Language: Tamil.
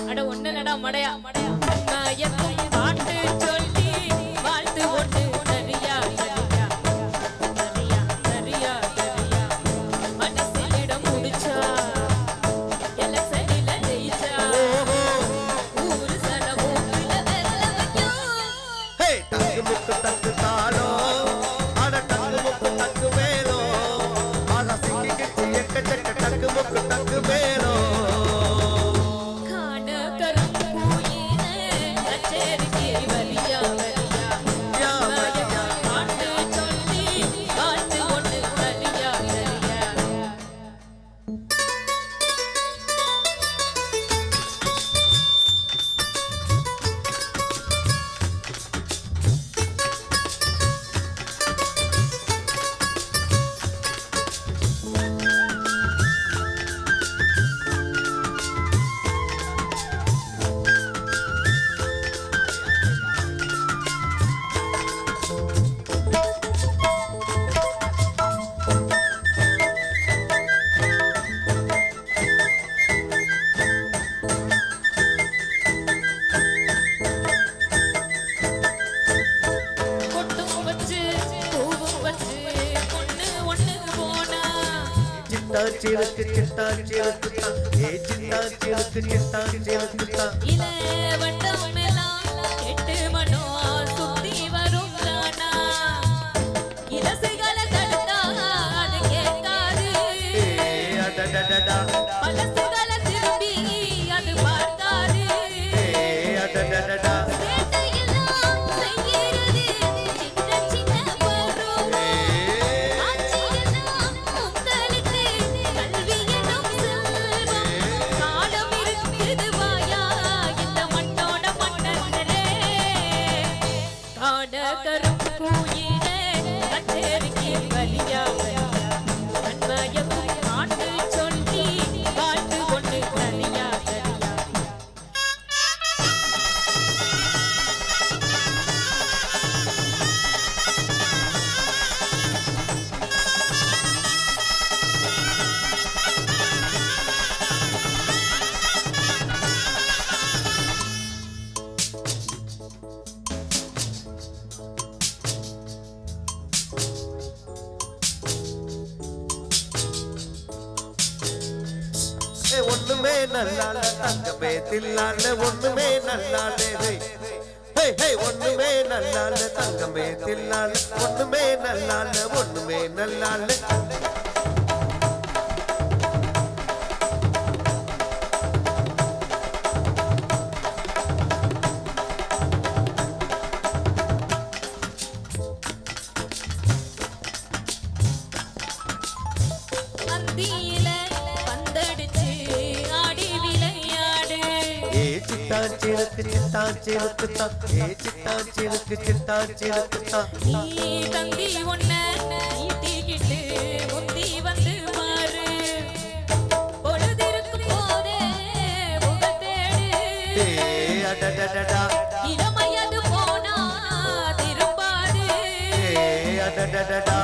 அட ஒண்ணுலடா மடையா எதுவும் பாட்டு சொல்லி வாழ்த்து ஒண்ணு சரியா சரியா சரியா சரியா சரியா மனசிலிடம் முடிச்சா எலக்ஷனில ஜெயிச்சா ஊரு சனமூக்குல விரல வைக்கும் தக்கு முக்கு தக்கு தாளோ அட தக்கு முக்கு தக்கு வேலோ ஆனா சிக்கி கிச்சி எக்கச்சக்க தக்கு முக்கு தக்கு வேலோ சிறுக்கு சிட்டா சிறுக்கு தான் ஏ சிட்டா சிறுக்கு சிட்டா சிறுக்கு தான் இல வட்டம் எல்லாம் எட்டு மனோ சுத்தி வரும் தானா இலசுகளை தடுத்தா அது கேட்காது அடடடடா பலசுகளை திரும்பி அது பார்க்காது அடடடடா ஒண்ணுமே நல்லால தங்கமே தில்லால ஒண்ணுமே நல்லாலே ஒண்ணுமே நல்லால தங்கமே தில்லால ஒண்ணுமே நல்லால ஒண்ணுமே நல்லால சிறுக்கு சிட்டா சிறுக்கு தான் ஏ சிட்டா சிறுக்கு சிட்டா சிறுக்கு தான் நீ தந்தி ஒன்ன ஈட்டிக்கிட்டு முந்தி வந்து மாறு பொழுதிருக்கும் போதே முகத்தேடு அடடடடா இளமையது போனா திரும்பாது அடடடடா